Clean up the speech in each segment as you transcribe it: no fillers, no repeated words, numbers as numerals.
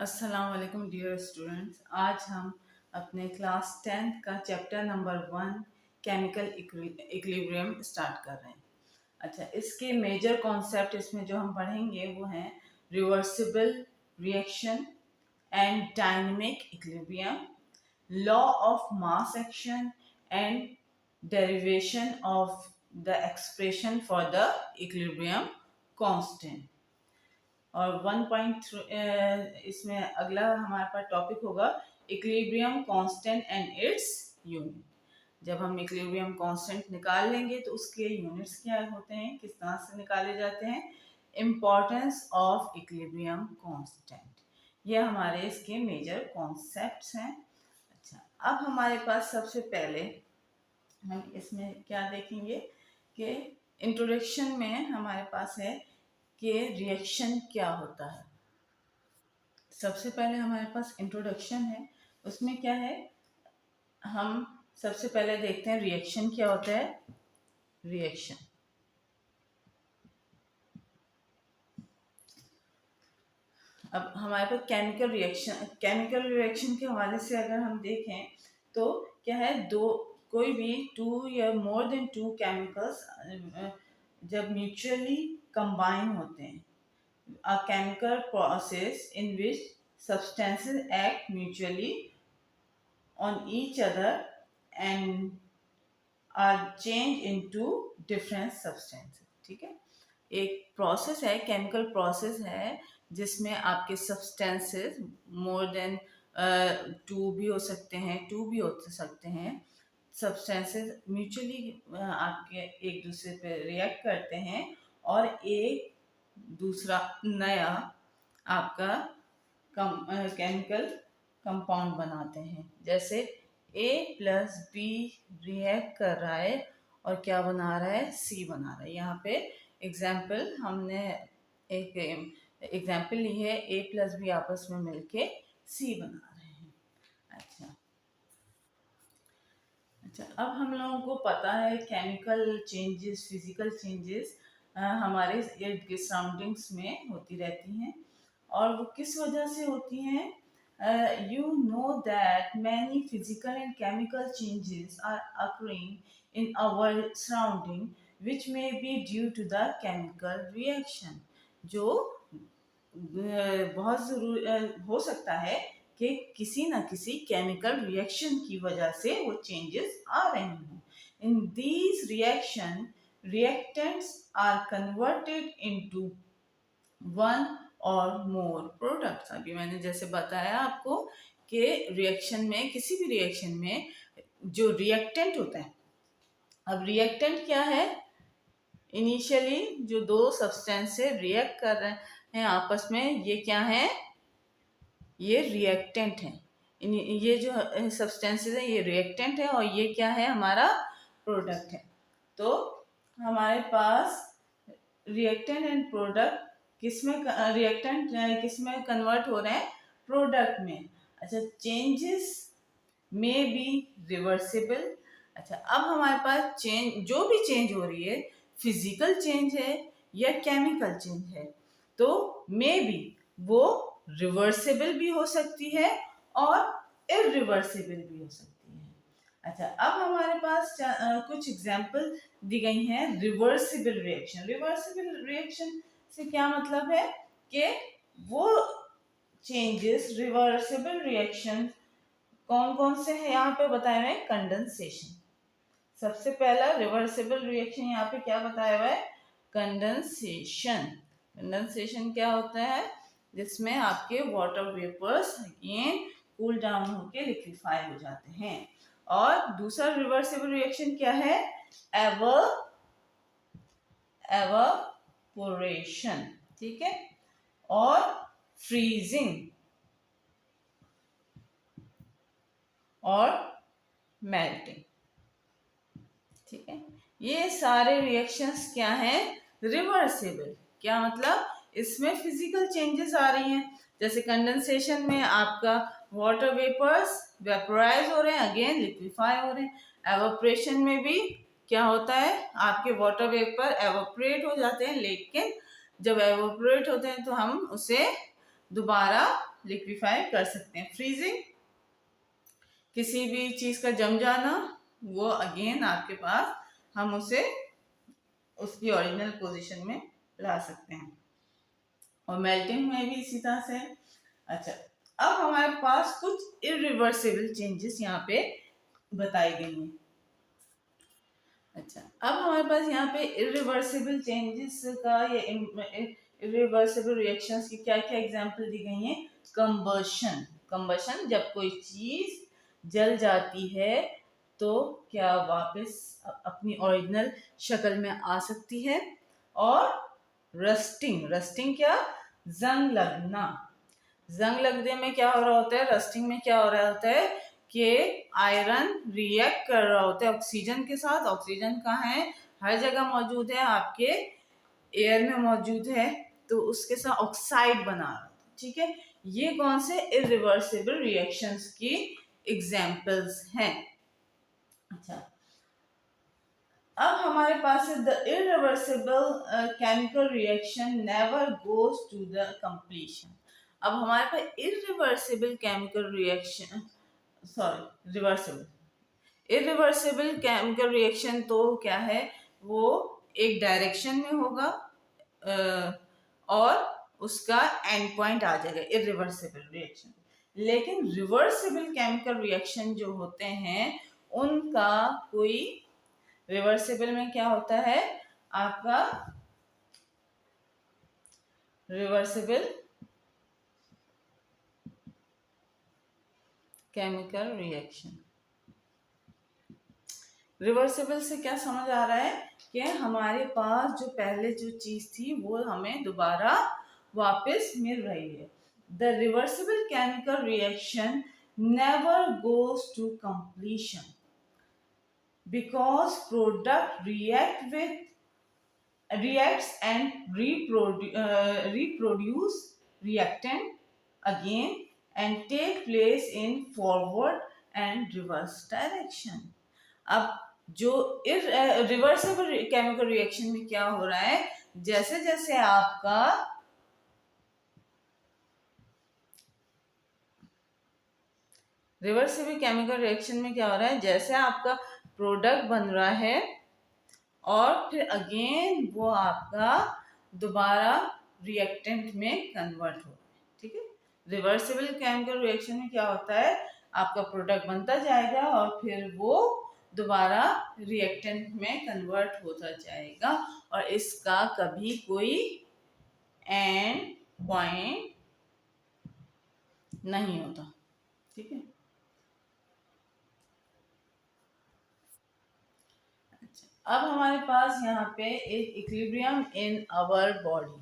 अस्सलाम वालेकुम dear students. आज हम अपने क्लास 10th का chapter number 1 chemical equilibrium start कर रहे हैं। अच्छा, इसके मेजर कॉन्सेप्ट इसमें जो हम पढ़ेंगे वो हैं reversible reaction and dynamic equilibrium, law of mass action and derivation of the expression for the equilibrium constant. और 1.3 इसमें अगला हमारे पास टॉपिक होगा equilibrium constant and its unit. जब हम इक्विलिब्रियम कांस्टेंट निकाल लेंगे तो उसके यूनिट्स क्या होते हैं, किस तरह से निकाले जाते हैं, इम्पोर्टेंस ऑफ इक्विलिब्रियम कांस्टेंट, ये हमारे इसके मेजर कॉन्सेप्ट्स हैं। अच्छा, अब हमारे पास सबसे पहले हम इसमें क्या देखेंगे कि इंट्रोडक्शन में हमारे पास है कि रिएक्शन क्या होता है। सबसे पहले हमारे पास इंट्रोडक्शन है, उसमें क्या है, हम सबसे पहले देखते हैं रिएक्शन क्या होता है। रिएक्शन, अब हमारे पास केमिकल रिएक्शन के हवाले से अगर हम देखें तो क्या है, कोई भी टू या मोर देन टू केमिकल्स जब म्यूचुअली कंबाइन होते हैं, a chemical process in which substances act mutually on each other and are changed into different substances। ठीक है, एक प्रोसेस है, केमिकल प्रोसेस है जिसमें आपके सब्सटेंसेस मोर देन टू भी हो सकते हैं, टू भी हो सकते हैं, सब्सटेंसेस म्यूचुअली आपके एक दूसरे पे रिएक्ट करते हैं और एक दूसरा नया आपका केमिकल कंपाउंड बनाते हैं। जैसे A+B रिएक्ट कर रहा है और क्या बना रहा है, C बना रहा है। यहाँ पे एग्जाम्पल हमने एक एग्जाम्पल ली है, A+B आपस में मिलके C बना रहे हैं। अच्छा, अब हम लोगों को पता है केमिकल चेंजेस, फिजिकल चेंजेस हमारे इर्द गिर्द सराउंडिंग्स में होती रहती हैं, और वो किस वजह से होती हैं। You know that many physical and chemical changes are occurring in our surrounding which may be due to the chemical reaction, जो बहुत जरूर हो सकता है कि किसी न किसी केमिकल रिएक्शन की वजह से वो चेंजेस आ रहे हैं। In these reaction reactants are converted into one or more products. अभी मैंने जैसे बताया आपको कि रिएक्शन में, किसी भी रिएक्शन में जो रिएक्टेंट होता है, अब रिएक्टेंट क्या है, इनिशियली जो दो सब्सटेंस से रिएक्ट कर रहे हैं आपस में, ये क्या है, ये रिएक्टेंट है। ये जो सब्सटेंसेस है ये रिएक्टेंट है और ये क्या है, हमारा प्रोडक्ट है। तो हमारे पास रिएक्टेंट एंड प्रोडक्ट किसमें, रिएक्टेंट किसमें कन्वर्ट हो रहे हैं, प्रोडक्ट में। अच्छा, चेंजेस में बी रिवर्सिबल। अच्छा, अब हमारे पास चेंज, जो भी चेंज हो रही है, फिजिकल चेंज है या केमिकल चेंज है, तो मे बी वो रिवर्सिबल भी हो सकती है और इरिवर्सिबल भी हो सकती है। अच्छा, अब हमारे पास कुछ एग्जाम्पल दी गई हैं रिवर्सिबल रिएक्शन। रिवर्सिबल रिएक्शन से क्या मतलब है कि वो चेंजेस, रिवर्सिबल रिएक्शन कौन कौन से हैं यहाँ पे बताए हुए हैं। कंडेंसेशन, सबसे पहला रिवर्सिबल रिएक्शन यहाँ पे क्या बताया हुआ है, कंडेंसेशन। कंडेंसेशन क्या होता है, जिसमें आपके water vapours again cool down होके लिक्विफाई हो जाते हैं। और दूसरा रिवर्सिबल रिएक्शन क्या है, एवापोरेशन। ठीक है, और फ्रीजिंग और मेल्टिंग। ठीक है, ये सारे रिएक्शंस क्या हैं, रिवर्सिबल। क्या मतलब, इसमें फिजिकल चेंजेस आ रही हैं। जैसे कंडेंसेशन में आपका वाटर वेपर्स वेपोराइज हो रहे हैं, अगेन लिक्विफाई हो रहे हैं। एवापोरेशन में भी क्या होता है, आपके वाटर वेपर एवापोरेट हो जाते हैं, लेकिन जब एवापोरेट होते हैं तो हम उसे दोबारा लिक्विफाई कर सकते हैं। फ्रीजिंग, किसी भी चीज का जम जाना, वो अगेन आपके पास हम उसे उसकी ओरिजिनल पोजीशन में ला सकते हैं। और मेल्टिंग में भी इसी तरह से। अच्छा, अब हमारे पास कुछ इरिवर्सिबल चेंजेस यहाँ पे बताई गई हैं। अच्छा, अब हमारे पास यहाँ पे इरिवर्सिबल चेंजेस का या इरिवर्सिबल रिएक्शंस की क्या क्या एग्जांपल दी गई हैं। कंबशन, कंबशन जब कोई चीज जल जाती है तो क्या वापस अपनी ओरिजिनल शक्ल में आ सकती है। और रस्टिंग, रस्टिंग क्या, जंग लगना। जंग लगने में क्या हो रहा होता है, रस्टिंग में क्या हो रहा होता है कि आयरन रिएक्ट कर रहा होता है ऑक्सीजन के साथ। ऑक्सीजन कहाँ है, हर जगह मौजूद है, आपके एयर में मौजूद है, तो उसके साथ ऑक्साइड बना रहा है। ठीक है, ये कौन से इरिवर्सिबल रिएक्शंस की एग्जांपल्स हैं। अच्छा, अब हमारे पास है the irreversible chemical reaction never goes to the completion. अब हमारे पास irreversible chemical reaction, sorry reversible, irreversible chemical reaction तो क्या है, वो एक डायरेक्शन में होगा और उसका एंड पॉइंट आ जाएगा इरिवर्सिबल रिएक्शन। लेकिन रिवर्सिबल केमिकल रिएक्शन जो होते हैं उनका कोई, रिवर्सिबल में क्या होता है आपका, रिवर्सिबल केमिकल रिएक्शन, रिवर्सिबल से क्या समझ आ रहा है कि हमारे पास जो पहले जो चीज थी वो हमें दोबारा वापस मिल रही है। The reversible chemical reaction never goes to completion because product reacts and reproduce reactant again and take place in forward and reverse direction। अब जो रिवर्सिबल केमिकल रिएक्शन में क्या हो रहा है, जैसे जैसे आपका रिवर्सिबल केमिकल रिएक्शन में क्या हो रहा है, जैसे आपका प्रोडक्ट बन रहा है और फिर अगेन वो आपका दोबारा रिएक्टेंट में कन्वर्ट हो रहा है। ठीक है, रिवर्सिबल केमिकल रिएक्शन में क्या होता है, आपका प्रोडक्ट बनता जाएगा और फिर वो दोबारा रिएक्टेंट में कन्वर्ट होता जाएगा और इसका कभी कोई एंड पॉइंट नहीं होता। ठीक है, अब हमारे पास यहाँ पे एक इक्विलिब्रियम इन आवर बॉडी,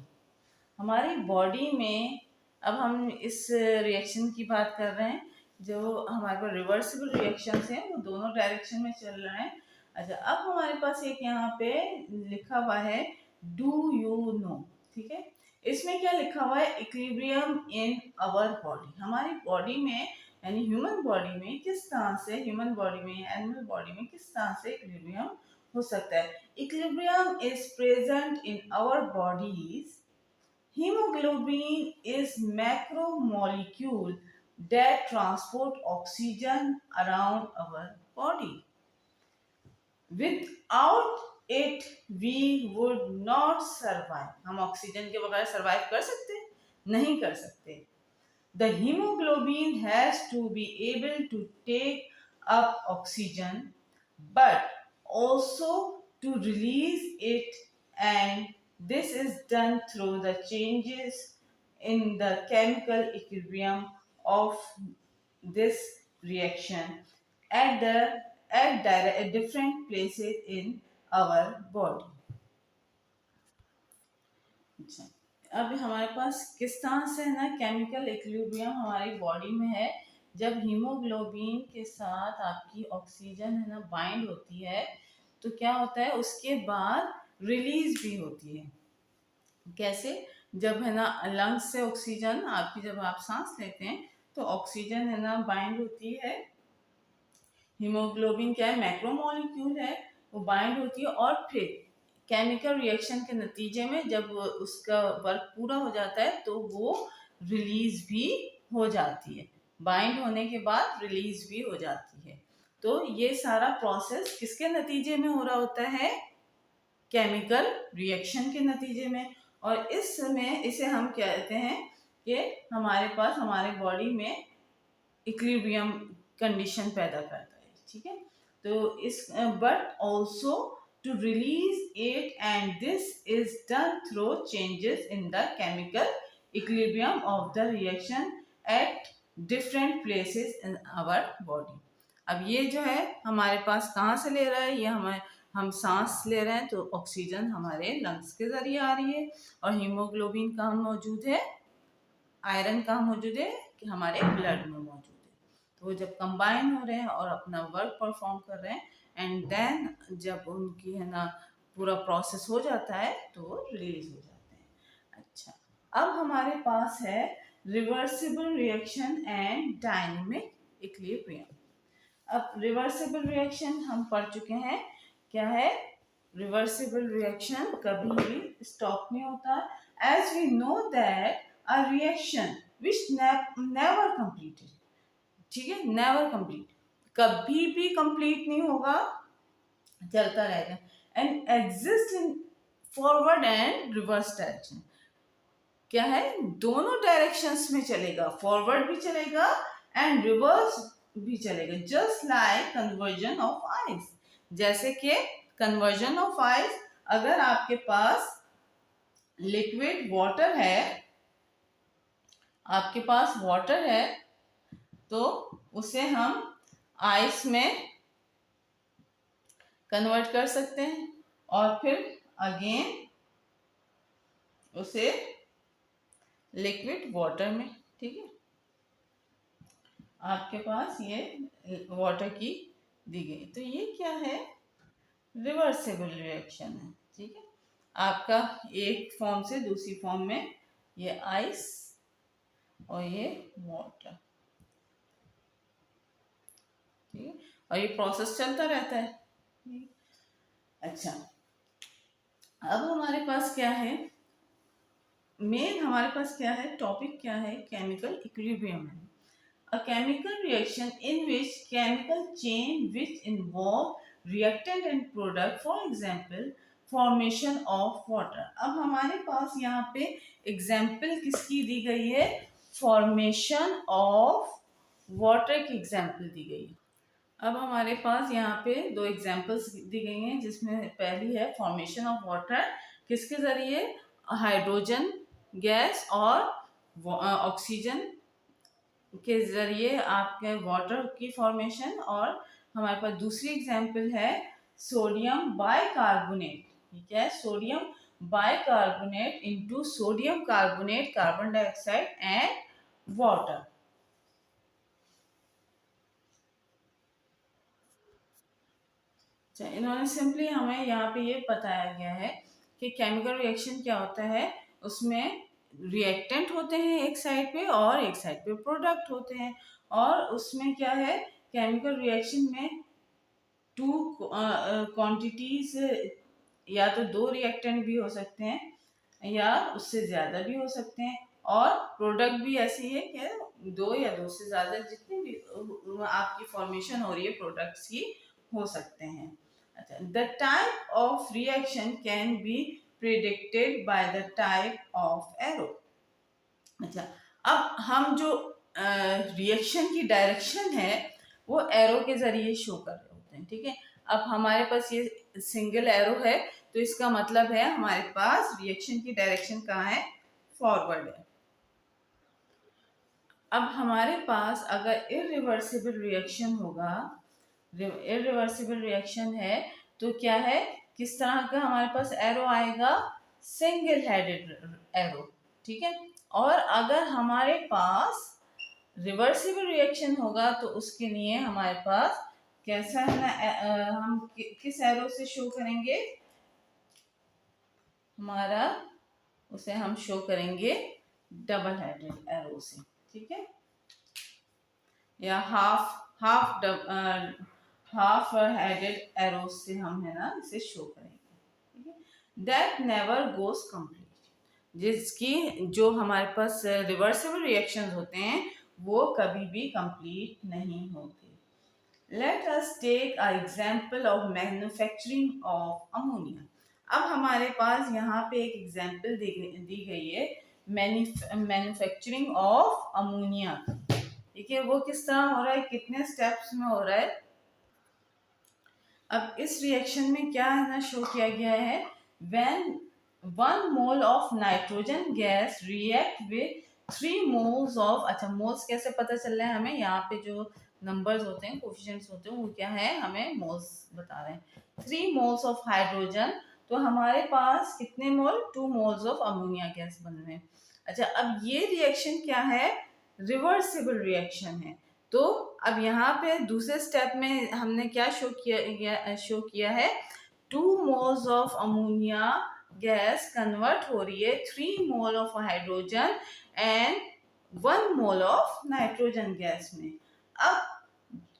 हमारी बॉडी में, अब हम इस रिएक्शन की बात कर रहे हैं जो हमारे पास रिवर्सिबल रिएक्शंस हैं, वो दोनों डायरेक्शन में चल रहे हैं। अच्छा, अब हमारे पास एक यहाँ पे लिखा हुआ है डू यू नो। ठीक है, इसमें क्या लिखा हुआ है, इक्विलिब्रियम इन आवर बॉडी, हमारी बॉडी में यानी ह्यूमन बॉडी में किस तरह से, ह्यूमन बॉडी में, एनिमल बॉडी में किस तरह से इक्विलिब्रियम हो सकता है। Equilibrium is present in our bodies. Hemoglobin is macromolecule that transport oxygen around our body. Without it, we would not survive. हम ऑक्सीजन के बगैर सरवाइव कर सकते हैं? नहीं कर सकते। The hemoglobin has to be able to take up oxygen, but also to release it, and this is done through the changes in the chemical equilibrium of this reaction at different places in our body। अच्छा, अब हमारे पास किस तरह से ना chemical equilibrium हमारी body में है, जब हीमोग्लोबिन के साथ आपकी ऑक्सीजन है ना बाइंड होती है तो क्या होता है, उसके बाद रिलीज भी होती है। कैसे, जब है ना लंग्स से ऑक्सीजन आपकी, जब आप सांस लेते हैं तो ऑक्सीजन है ना बाइंड होती है, हीमोग्लोबिन क्या है, मैक्रोमोलिक्यूल है, वो बाइंड होती है और फिर केमिकल रिएक्शन के नतीजे में जब उसका वर्क पूरा हो जाता है तो वो रिलीज भी हो जाती है, बाइंड होने के बाद रिलीज भी हो जाती है। तो ये सारा प्रोसेस किसके नतीजे में हो रहा होता है? केमिकल रिएक्शन के नतीजे में। और इस समय इसे हम कहते हैं कि हमारे पास हमारे बॉडी में इक्विलिब्रियम कंडीशन पैदा करता है, ठीक है। तो इस but also to release it, and this is done through changes in the chemical equilibrium of the reaction at different places in our body. अब ये जो है हमारे पास कहाँ से ले रहा है? ये हम सांस ले रहे हैं तो ऑक्सीजन हमारे लंग्स के जरिए आ रही है, और हीमोग्लोबिन कहाँ मौजूद है? आयरन कहाँ मौजूद है? कि हमारे ब्लड में मौजूद है। तो वो जब कंबाइन हो रहे हैं और अपना वर्क परफॉर्म कर रहे हैं, एंड देन जब उनकी है ना पूरा प्रोसेस हो जाता है तो वो रिलीज हो जाते हैं। अच्छा, अब हमारे पास है reversible reaction and dynamic equilibrium. अब रिवर्सिबल रिएक्शन हम पढ़ चुके हैं। क्या है रिवर्सिबल रिएक्शन? कभी भी स्टॉप नहीं होता। As we know that a reaction which never completed, ठीक है, नेवर कंप्लीट, कभी भी कंप्लीट नहीं होगा, चलता रहेगा। And exist in forward and reverse direction. क्या है? दोनों डायरेक्शंस में चलेगा, फॉरवर्ड भी चलेगा एंड रिवर्स भी चलेगा। Just like conversion of ice, जैसे कि कन्वर्जन ऑफ आइस, अगर आपके पास लिक्विड वाटर है, आपके पास वाटर है, तो उसे हम आइस में कन्वर्ट कर सकते हैं और फिर अगेन उसे लिक्विड वाटर में, ठीक है। आपके पास ये वाटर की दी गई, तो ये क्या है? रिवर्सिबल रिएक्शन है, ठीक है। आपका एक फॉर्म से दूसरी फॉर्म में ये आइस और ये वाटर, ठीक है, और ये प्रोसेस चलता रहता है। अच्छा, अब हमारे पास क्या है? मेन हमारे पास क्या है? टॉपिक क्या है? केमिकल इक्विलिब्रियम है। A chemical reaction in which chemical chain which involve reactant and product, for example formation of water। अब हमारे पास यहाँ पे एग्जाम्पल किसकी दी गई है? फॉर्मेशन ऑफ वाटर की एग्जाम्पल दी गई है। अब हमारे पास यहाँ पे दो एग्जाम्पल्स दी गई हैं, जिसमें पहली है फॉर्मेशन ऑफ वाटर, किसके जरिए? हाइड्रोजन गैस और ऑक्सीजन के जरिए आपके वाटर की फॉर्मेशन। और हमारे पास दूसरी एग्जांपल है सोडियम बाइकार्बोनेट, ठीक है, sodium bicarbonate into sodium carbonate, carbon dioxide and water. इन्होंने सिंपली हमें यहाँ पे ये बताया गया है कि केमिकल रिएक्शन क्या होता है, उसमें रिएक्टेंट होते हैं एक साइड पे और एक साइड पे प्रोडक्ट होते हैं। और उसमें क्या है? केमिकल रिएक्शन में टू क्वांटिटीज, या तो दो रिएक्टेंट भी हो सकते हैं या उससे ज़्यादा भी हो सकते हैं, और प्रोडक्ट भी ऐसी है कि दो या दो से ज़्यादा जितने भी आपकी फॉर्मेशन हो रही है प्रोडक्ट्स की हो सकते हैं। अच्छा, the type of reaction can be predicted by the type of arrow. अच्छा, अब हम जो रिएक्शन की डायरेक्शन है वो एरो के जरिए शो कर रहे होते हैं, ठीक है। अब हमारे पास ये सिंगल एरो है, तो इसका मतलब है हमारे पास रिएक्शन की डायरेक्शन कहाँ है? फॉरवर्ड है। अब हमारे पास अगर इरिवर्सिबल रिएक्शन होगा, इरिवर्सिबल रिएक्शन है, तो क्या है? किस तरह का हमारे पास एरो आएगा? सिंगल हेडेड एरो, ठीक है। और अगर हमारे पास रिवर्सिबल रिएक्शन होगा तो उसके लिए हमारे पास कैसा है ना, हम किस एरो से शो करेंगे? हमारा उसे हम शो करेंगे डबल हेडेड एरो से, ठीक है, या हाफ हेडेड एरो से हम है ना इसे शो करेंगे, ठीक है। दैट नेवर गोज कंप्लीट, जिसकी जो हमारे पास रिवर्सिबल रिएक्शंस होते हैं वो कभी भी कंप्लीट नहीं होते। Let us take a example of manufacturing of ammonia. अब हमारे पास यहाँ पे एक एग्जाम्पल दी गई है मैन्युफैक्चरिंग ऑफ अमोनिया। देखिए वो किस तरह हो रहा है, कितने स्टेप्स में हो रहा है। अब इस रिएक्शन में क्या है ना शो किया गया है, when 1 mole of nitrogen gas react with 3 moles of, अच्छा मोल्स कैसे पता चल रहा है हमें, यहाँ पे जो नंबर्स होते हैं कोफिशिएंट्स होते हैं वो क्या है हमें मोल्स बता रहे हैं। 3 मोल्स ऑफ हाइड्रोजन, तो हमारे पास कितने मोल, 2 मोल्स ऑफ अमोनिया गैस बन रहे हैं। अच्छा अब ये रिएक्शन क्या है, रिवर्सिबल रिएक्शन है। तो अब यहाँ पे दूसरे स्टेप में हमने क्या शो किया है, 2 moles of ammonia gas convert हो रही है 3 mole of hydrogen and 1 mole of nitrogen gas में। अब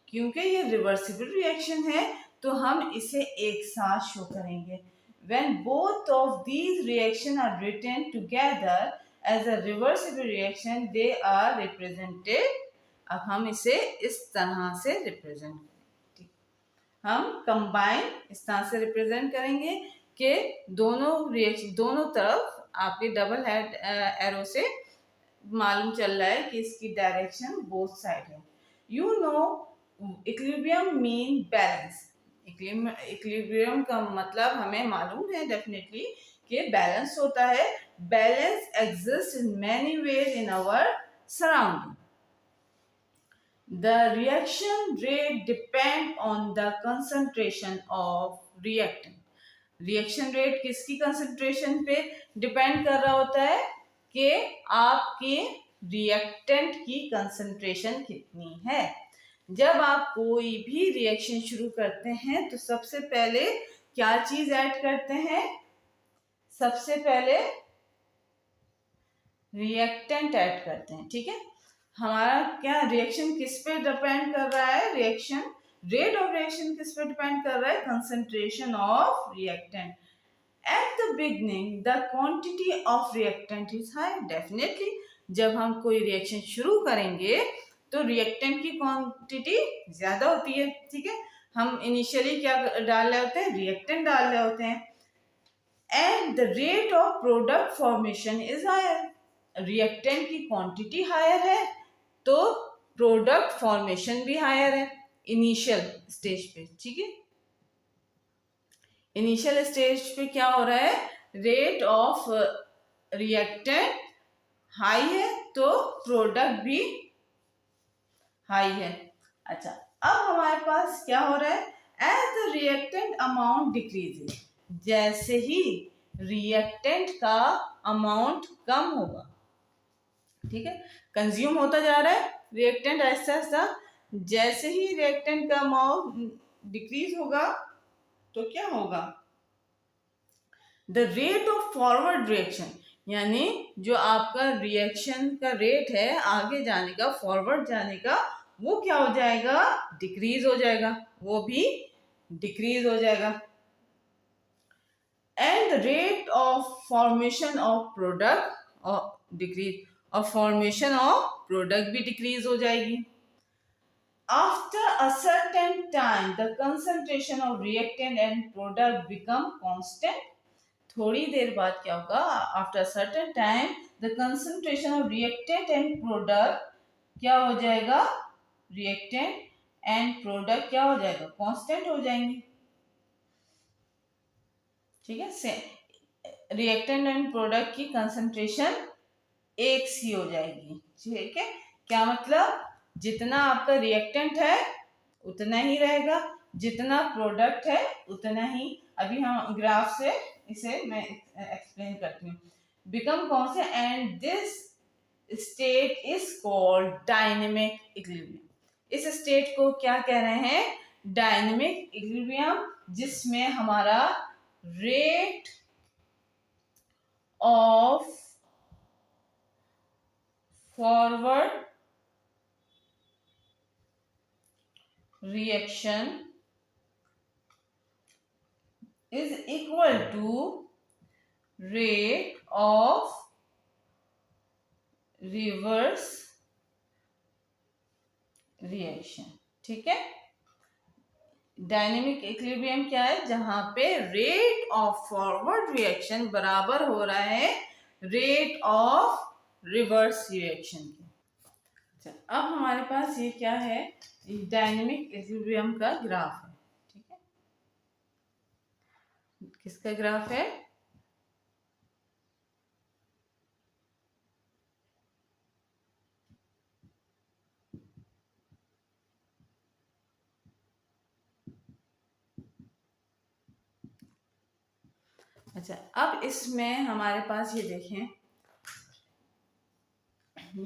क्योंकि ये रिवर्सिबल रिएक्शन है तो हम इसे एक साथ शो करेंगे। When both of these reactions are written together as a reversible reaction, they are represented। अब हम इसे इस तरह से रिप्रेजेंट करेंगे, हम कंबाइन इस तरह से रिप्रेजेंट करेंगे कि दोनों रिएक्शन दोनों तरफ आपके डबल हेड एरो से मालूम चल रहा है कि इसकी डायरेक्शन बोथ साइड है। You know equilibrium mean balance. Equilibrium का मतलब हमें मालूम है डेफिनेटली कि बैलेंस होता है। Balance exist in many ways in our surrounding. The reaction rate depend on the concentration of reactant। Reaction rate किसकी कंसंट्रेशन पे डिपेंड कर रहा होता है कि आपके रिएक्टेंट की कंसंट्रेशन कितनी है। जब आप कोई भी रिएक्शन शुरू करते हैं तो सबसे पहले क्या चीज ऐड करते हैं, सबसे पहले रिएक्टेंट ऐड करते हैं, ठीक है। हमारा क्या रिएक्शन किस पे डिपेंड कर रहा है, रिएक्शन रेट ऑफ रिएक्शन किस पे डिपेंड कर रहा है, concentration of reactant. At the beginning the quantity of reactant is high. Definitely जब हम कोई रिएक्शन शुरू करेंगे तो रिएक्टेंट की क्वांटिटी ज्यादा होती है, ठीक है। हम इनिशियली क्या डाल रहे होते हैं, रिएक्टेंट डाल रहे होते हैं। And the rate of product formation is higher. Reactant की क्वांटिटी हायर है तो प्रोडक्ट फॉर्मेशन भी हायर है इनिशियल स्टेज पे, ठीक है। इनिशियल स्टेज पे क्या हो रहा है, रेट ऑफ रिएक्टेंट हाई है तो प्रोडक्ट भी हाई है। अच्छा अब हमारे पास क्या हो रहा है, as the reactant amount decreases, जैसे ही रिएक्टेंट का अमाउंट कम होगा, ठीक है, कंज्यूम होता जा रहा है रिएक्टेंट ऐसा ऐसा, जैसे ही रिएक्टेंट का अमाउंट डिक्रीज होगा तो क्या होगा, the rate of forward reaction, यानी जो आपका रिएक्शन का रेट है आगे जाने का, फॉरवर्ड जाने का, वो क्या हो जाएगा, डिक्रीज हो जाएगा, वो भी डिक्रीज हो जाएगा। And the rate of formation of product decrease, और फॉर्मेशन ऑफ प्रोडक्ट भी डिक्रीज हो जाएगी। After a certain time, the concentration of reactant and product become constant। थोड़ी देर बाद क्या होगा, after certain time the concentration of reactant and product क्या हो जाएगा, रिएक्टेंट एंड प्रोडक्ट क्या हो जाएगा, कांस्टेंट हो जाएंगे, ठीक है। रिएक्टेंट एंड प्रोडक्ट की कंसंट्रेशन एक सी हो जाएगी, ठीक है। क्या मतलब, जितना आपका रिएक्टेंट है उतना ही रहेगा, जितना प्रोडक्ट है उतना ही। अभी हम ग्राफ से इसे मैं एक्सप्लेन करती हूँ। बिकम कौन से, and this state is called dynamic equilibrium. इस स्टेट को क्या कह रहे हैं, डायनेमिक इक्विलिब्रियम, जिसमें हमारा rate of forward reaction is equal to rate of reverse reaction. ठीक है, डायनेमिक इक्विलिब्रियम क्या है? जहां पे रेट ऑफ फॉरवर्ड रिएक्शन बराबर हो रहा है रेट ऑफ रिवर्स रिएक्शन के। अच्छा, अब हमारे पास ये क्या है? डायनेमिक इक्विलिब्रियम का ग्राफ है। ठीक है, किसका ग्राफ है? अच्छा, अब इसमें हमारे पास ये देखें,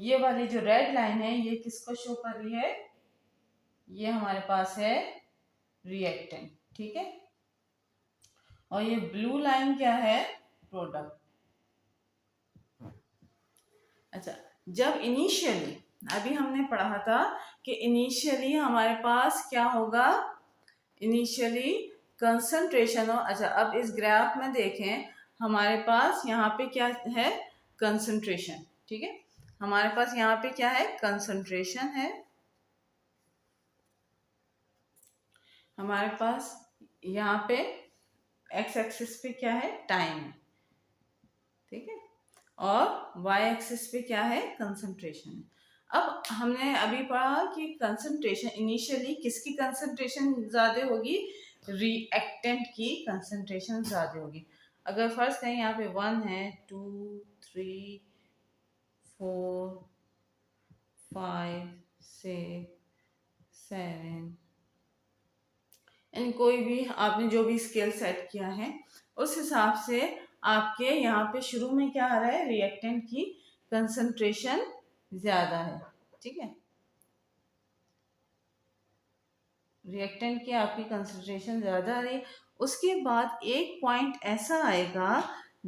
ये वाली जो रेड लाइन है ये किसको शो कर रही है? ये हमारे पास है रिएक्टेंट। ठीक है, और ये ब्लू लाइन क्या है? प्रोडक्ट। अच्छा, जब इनिशियली, अभी हमने पढ़ा था कि इनिशियली हमारे पास क्या होगा? इनिशियली कंसंट्रेशन हो। अच्छा, अब इस ग्राफ में देखें, हमारे पास यहाँ पे क्या है? कंसंट्रेशन। ठीक है, हमारे पास यहाँ पे क्या है? कंसंट्रेशन है। हमारे पास यहाँ पे एक्स एक्सिस पे क्या है? टाइम है। ठीक है, और वाई एक्सिस पे क्या है? कंसंट्रेशन है। अब हमने अभी पढ़ा कि कंसंट्रेशन इनिशियली किसकी कंसंट्रेशन ज़्यादा होगी? रिएक्टेंट की कंसंट्रेशन ज़्यादा होगी। अगर फर्स्ट कहीं यहाँ पे 1 है, 2, 3, 4, 5, 6, 7, एंड कोई भी आपने जो भी स्केल सेट किया है उस हिसाब से आपके यहाँ पे शुरू में क्या आ रहा है? रिएक्टेंट की कंसंट्रेशन ज़्यादा है। ठीक है, रिएक्टेंट की आपकी कंसंट्रेशन ज़्यादा आ रही है। उसके बाद एक पॉइंट ऐसा आएगा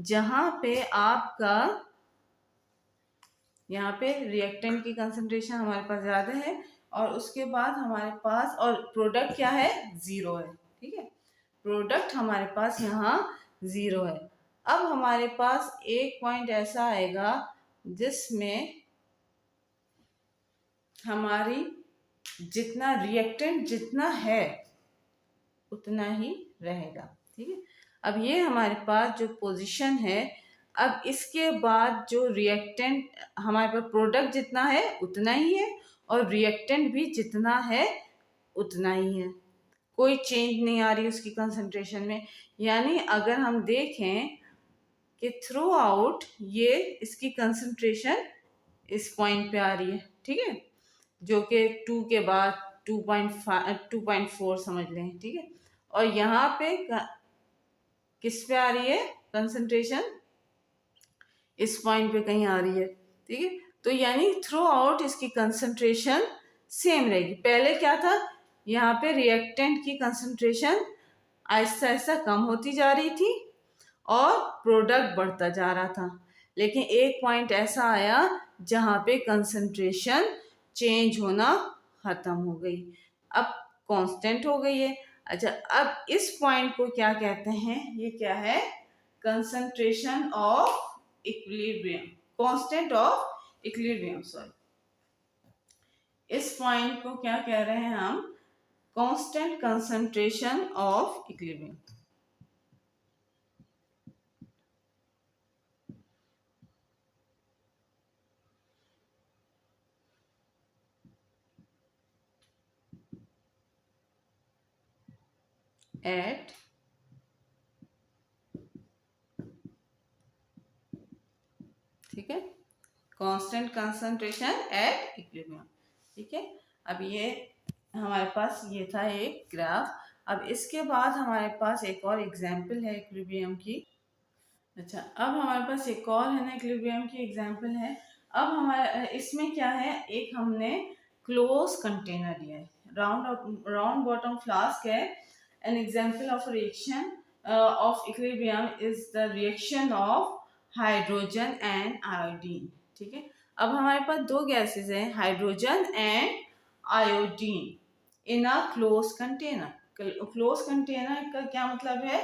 जहाँ पे आपका यहाँ पे रिएक्टेंट की कंसंट्रेशन हमारे पास ज़्यादा है, और उसके बाद हमारे पास, और प्रोडक्ट क्या है? ज़ीरो है। ठीक है, प्रोडक्ट हमारे पास यहाँ ज़ीरो है। अब हमारे पास एक पॉइंट ऐसा आएगा जिसमें हमारी जितना रिएक्टेंट जितना है उतना ही रहेगा। ठीक है, अब ये हमारे पास जो पोजीशन है, अब इसके बाद जो रिएक्टेंट हमारे पास प्रोडक्ट जितना है उतना ही है, और रिएक्टेंट भी जितना है उतना ही है। कोई चेंज नहीं आ रही उसकी कंसंट्रेशन में। यानी अगर हम देखें कि थ्रू आउट ये इसकी कंसंट्रेशन इस पॉइंट पे आ रही है। ठीक है, जो कि 2 के बाद 2.5 2.4 समझ लें। ठीक है, और यहाँ पे किस पे आ रही है कंसंट्रेशन? इस पॉइंट पे कहीं आ रही है। ठीक है, तो यानी थ्रू आउट इसकी कंसंट्रेशन सेम रहेगी। पहले क्या था? यहाँ पे रिएक्टेंट की कंसंट्रेशन आहिस्ता आहिस्ता कम होती जा रही थी और प्रोडक्ट बढ़ता जा रहा था, लेकिन एक पॉइंट ऐसा आया जहाँ पे कंसंट्रेशन चेंज होना ख़त्म हो गई, अब कांस्टेंट हो गई है। अच्छा, अब इस पॉइंट को क्या कहते हैं? ये क्या है? Concentration of equilibrium, constant of equilibrium, sorry. इस पॉइंट को क्या कह रहे हैं हम? Constant concentration of equilibrium. At ठीक है, कांस्टेंट कंसंट्रेशन एट इक्विलिब्रियम। ठीक है, अब ये हमारे पास ये था एक ग्राफ। अब इसके बाद हमारे पास एक और एग्जाम्पल है इक्विलिब्रियम की। अच्छा, अब हमारे पास एक और है ना इक्विलिब्रियम की एग्जाम्पल है। अब हमारे इसमें क्या है? एक हमने क्लोज कंटेनर लिया है, राउंड बॉटम फ्लास्क है। An example of reaction of equilibrium is the reaction of hydrogen and iodine. ठीक है, अब हमारे पास दो गैसेस हैं, hydrogen and iodine, in a close container. Close container का क्या मतलब है?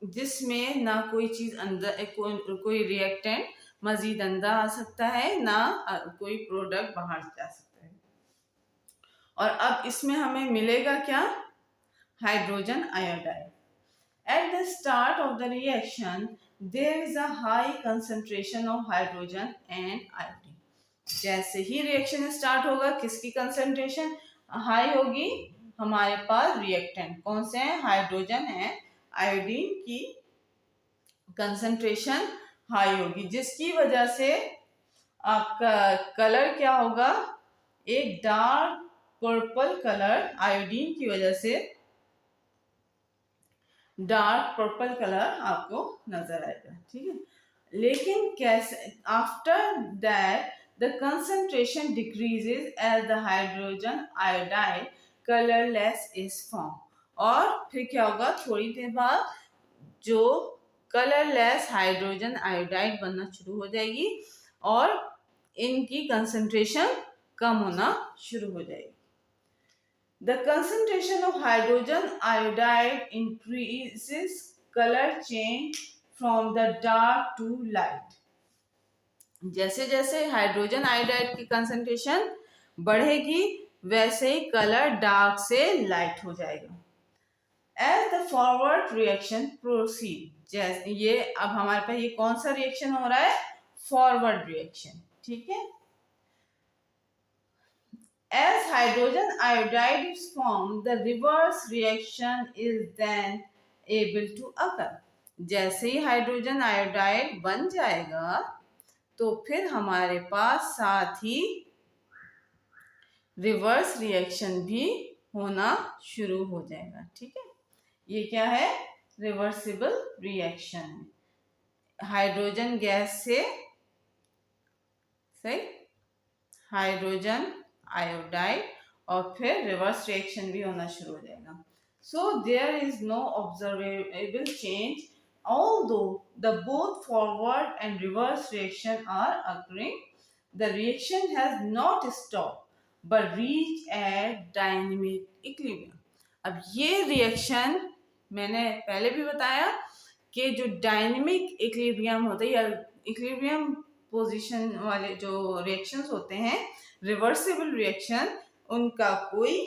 जिसमें ना कोई चीज अंदर, कोई रिएक्टेंट मजीद अंदर आ सकता है, ना कोई प्रोडक्ट बाहर जा सकता है। और अब इसमें हमें मिलेगा क्या, hydrogen iodide. At the start of the reaction, there is a high concentration of hydrogen and iodine. जैसे ही रिएक्शन स्टार्ट होगा, किसकी कंसंट्रेशन हाई होगी, हमारे पास रिएक्टेंट कौन से हैं, हाइड्रोजन है, आयोडीन की कंसंट्रेशन हाई होगी, जिसकी वजह से आपका कलर क्या होगा, एक डार्क पर्पल कलर, आयोडीन की वजह से डार्क पर्पल कलर आपको नजर आएगा. ठीक है, लेकिन कैसे, after that the concentration decreases as the hydrogen iodide colourless is form. और फिर क्या होगा, थोड़ी देर बाद जो कलरलेस हाइड्रोजन आयोडाइड बनना शुरू हो जाएगी और इनकी कंसंट्रेशन कम होना शुरू हो जाएगी. The concentration of hydrogen iodide increases color change from the dark to light. जैसे जैसे हाइड्रोजन आयोडाइड की कंसंट्रेशन बढ़ेगी वैसे ही कलर डार्क से लाइट हो जाएगा. As the forward reaction proceed, जैसे ये अब हमारे पास ये कौन सा रिएक्शन हो रहा है, फॉरवर्ड रिएक्शन. ठीक है, as hydrogen iodide is formed, the reverse reaction is then able to occur. जैसे ही हाइड्रोजन आयोडाइड बन जाएगा तो फिर हमारे पास साथ ही रिवर्स रिएक्शन भी होना शुरू हो जाएगा. ठीक है, ये क्या है, रिवर्सिबल रिएक्शन, हाइड्रोजन गैस से सही हाइड्रोजन आयोडाइड और फिर रिवर्स रिएक्शन भी होना शुरू हो जाएगा. So there is no observable change although the both forward and reverse reaction are occurring. The reaction has not stopped but reached at dynamic equilibrium. अब ये रिएक्शन मैंने पहले भी बताया कि जो डायनेमिक इक्विलिब्रियम होता है या इक्विलिब्रियम पोजीशन वाले जो रिएक्शंस होते हैं, रिवर्सिबल रिएक्शन, उनका कोई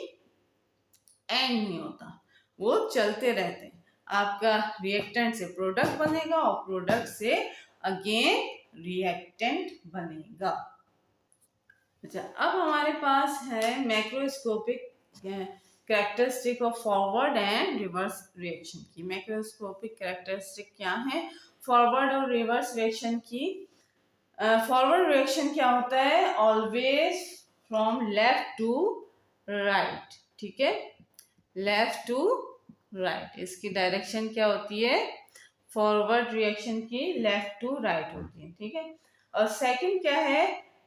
एंड नहीं होता, वो चलते रहते हैं. आपका रिएक्टेंट से प्रोडक्ट बनेगा और प्रोडक्ट से अगेन रिएक्टेंट बनेगा. अच्छा, अब हमारे पास है macroscopic characteristic of forward and reverse reaction की. मैक्रोस्कोपिक कैरेक्टरिस्टिक क्या है फॉरवर्ड और रिवर्स रिएक्शन की. फॉरवर्ड रिएक्शन क्या होता है, always from left to right. ठीक है, लेफ्ट टू राइट, इसकी डायरेक्शन क्या होती है, फॉरवर्ड रिएक्शन की लेफ्ट टू राइट होती है. ठीक है, और सेकंड क्या है,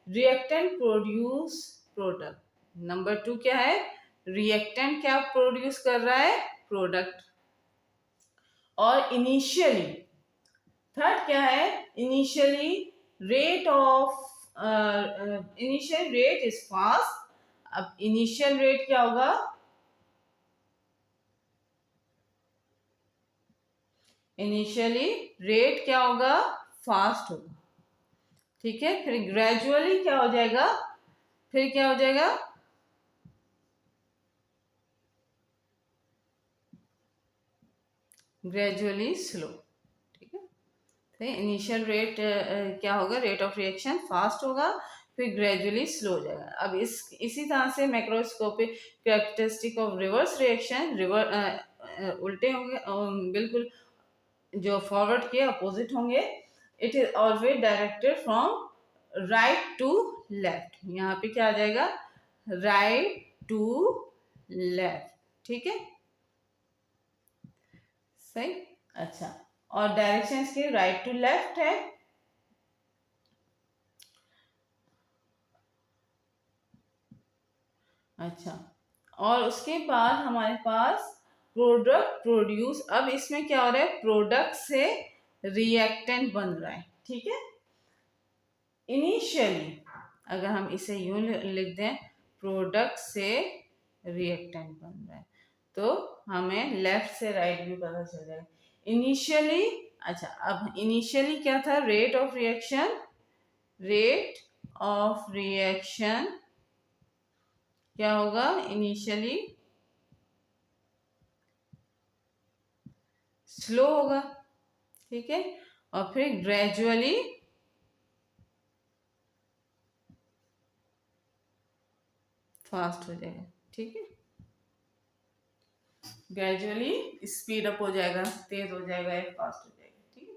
रिएक्टेंट प्रोड्यूस प्रोडक्ट. नंबर 2 क्या है, रिएक्टेंट क्या प्रोड्यूस कर रहा है, प्रोडक्ट. और इनिशियली थर्ड क्या है, initially rate of initial rate is fast. अब इनिशियल रेट क्या होगा, इनिशियली रेट क्या होगा, फास्ट होगा. ठीक है, फिर ग्रेजुअली क्या हो जाएगा, फिर क्या हो जाएगा, ग्रेजुअली स्लो. ठीक है, तो इनिशियल रेट क्या होगा, रेट ऑफ रिएक्शन फास्ट होगा, फिर ग्रेजुअली स्लो हो जाएगा. अब इसी तरह से macroscopic characteristic of reverse reaction, उल्टे होंगे, बिल्कुल जो फॉरवर्ड के अपोजिट होंगे. It is always directed from right to left. यहाँ पे क्या आ जाएगा, राइट टू लेफ्ट. ठीक है, सही. अच्छा, और डायरेक्शन इसके राइट टू लेफ्ट है. अच्छा, और उसके बाद हमारे पास प्रोडक्ट प्रोड्यूस. अब इसमें क्या हो रहा है, प्रोडक्ट से रिएक्टेंट बन रहा है. ठीक है, इनिशियली अगर हम इसे यूं लिख दें, प्रोडक्ट से रिएक्टेंट बन रहा है, तो हमें लेफ्ट से राइट भी पता चल जाएगा. इनिशियली, अच्छा, अब इनिशियली क्या था, rate of reaction, rate of reaction क्या होगा, इनिशियली स्लो होगा, ठीक है, और फिर ग्रेजुअली फास्ट हो जाएगा, ठीक है, ग्रेजुअली स्पीड अप हो जाएगा, तेज हो जाएगा या फास्ट हो जाएगा, ठीक है।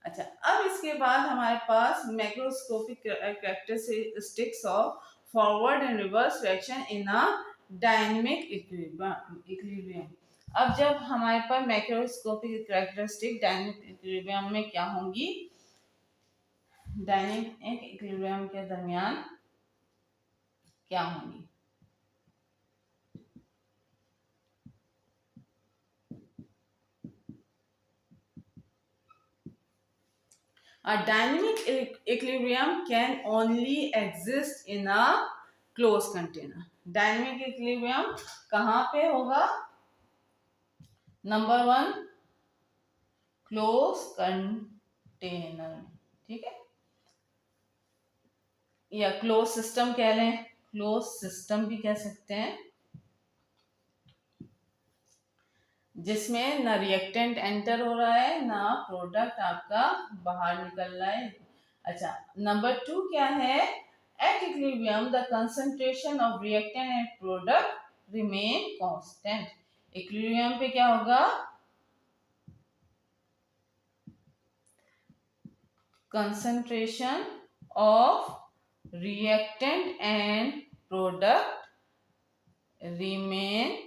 अच्छा, अब इसके बाद हमारे पास macroscopic characteristics of forward and reverse reaction in a dynamic equilibrium. अब जब हमारे पास मैक्रोस्कोपिक कैरेक्टरिस्टिक डायनेमिक इक्विलिब्रियम में क्या होंगी, डायनेमिक इक्विलिब्रियम के दरमियान क्या होंगी, A dynamic equilibrium can only exist in a closed container. Dynamic equilibrium कहाँ पे होगा, नंबर 1 क्लोज कंटेनर, ठीक है, या क्लोज सिस्टम कह लें, क्लोज सिस्टम भी कह सकते हैं, जिसमें ना रिएक्टेंट एंटर हो रहा है ना प्रोडक्ट आपका बाहर निकल रहा है। अच्छा, नंबर 2 क्या है, at equilibrium the concentration of reactant and product remain constant. Equilibrium पे क्या होगा, concentration of reactant and product remain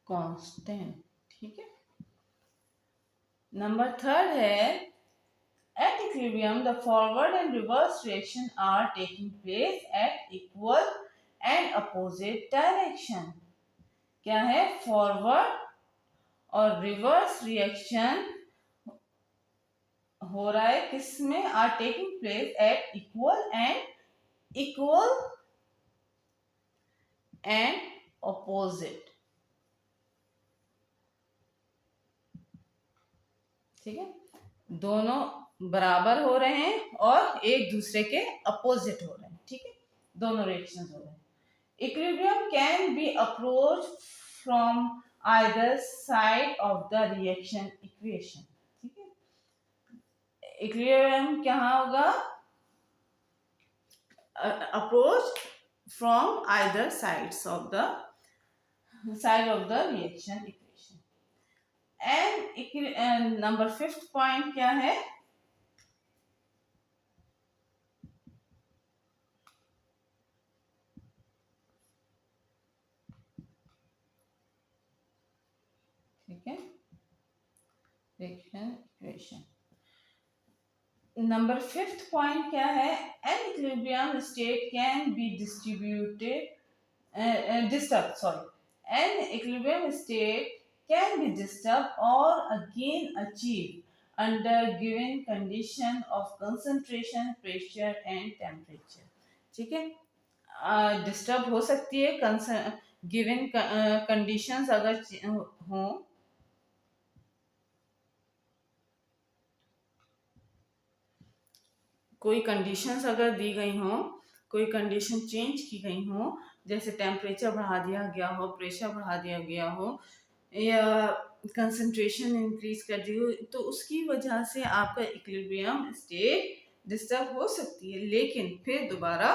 constant, ठीक है। नंबर 3 है, at equilibrium the forward and reverse reaction are taking place at equal and opposite direction। क्या है, forward और reverse reaction हो रहा है किसमें, are taking place at equal and opposite, ठीक है, दोनों बराबर हो रहे हैं और एक दूसरे के अपोजिट हो रहे हैं, ठीक है, दोनों रिएक्शन हो रहे हैं। Equilibrium can be approach from either side of the reaction equation, ठीक है। इक्विलिब्रियम क्या होगा, approach from either sides of the reaction equation. And number 5th point क्या है, ठीक है, reaction equation. Number 5th point क्या है, an equilibrium state can be an equilibrium state can be disturb और again achieve under given condition of concentration, pressure and temperature, ठीक है, disturb हो सकती है गिवन कंडीशंस अगर हो, कोई कंडीशंस अगर दी गई हो, कोई कंडीशन चेंज की गई हो, जैसे टेम्परेचर बढ़ा दिया गया हो, प्रेशर बढ़ा दिया गया हो, या कंसंट्रेशन इंक्रीज कर दी हो, तो उसकी वजह से आपका इक्विलिब्रियम स्टेट डिस्टर्ब हो सकती है, लेकिन फिर दोबारा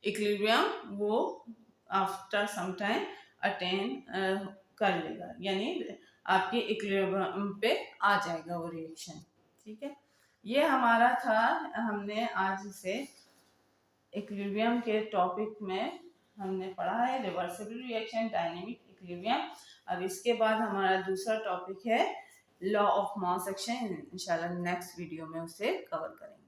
इक्विलिब्रियम वो आफ्टर सम टाइम अटेन कर लेगा, यानी आपके इक्विलिब्रियम पे आ जाएगा वो रिएक्शन, ठीक है। ये हमारा था, हमने आज से इक्विलिब्रियम के टॉपिक में हमने पढ़ा है रिवर्सिबल रिएक्शन, डायनेमिक इक्विलिब्रियम। अब इसके बाद हमारा दूसरा टॉपिक है लॉ ऑफ मास एक्शन, इंशाल्लाह नेक्स्ट वीडियो में उसे कवर करेंगे।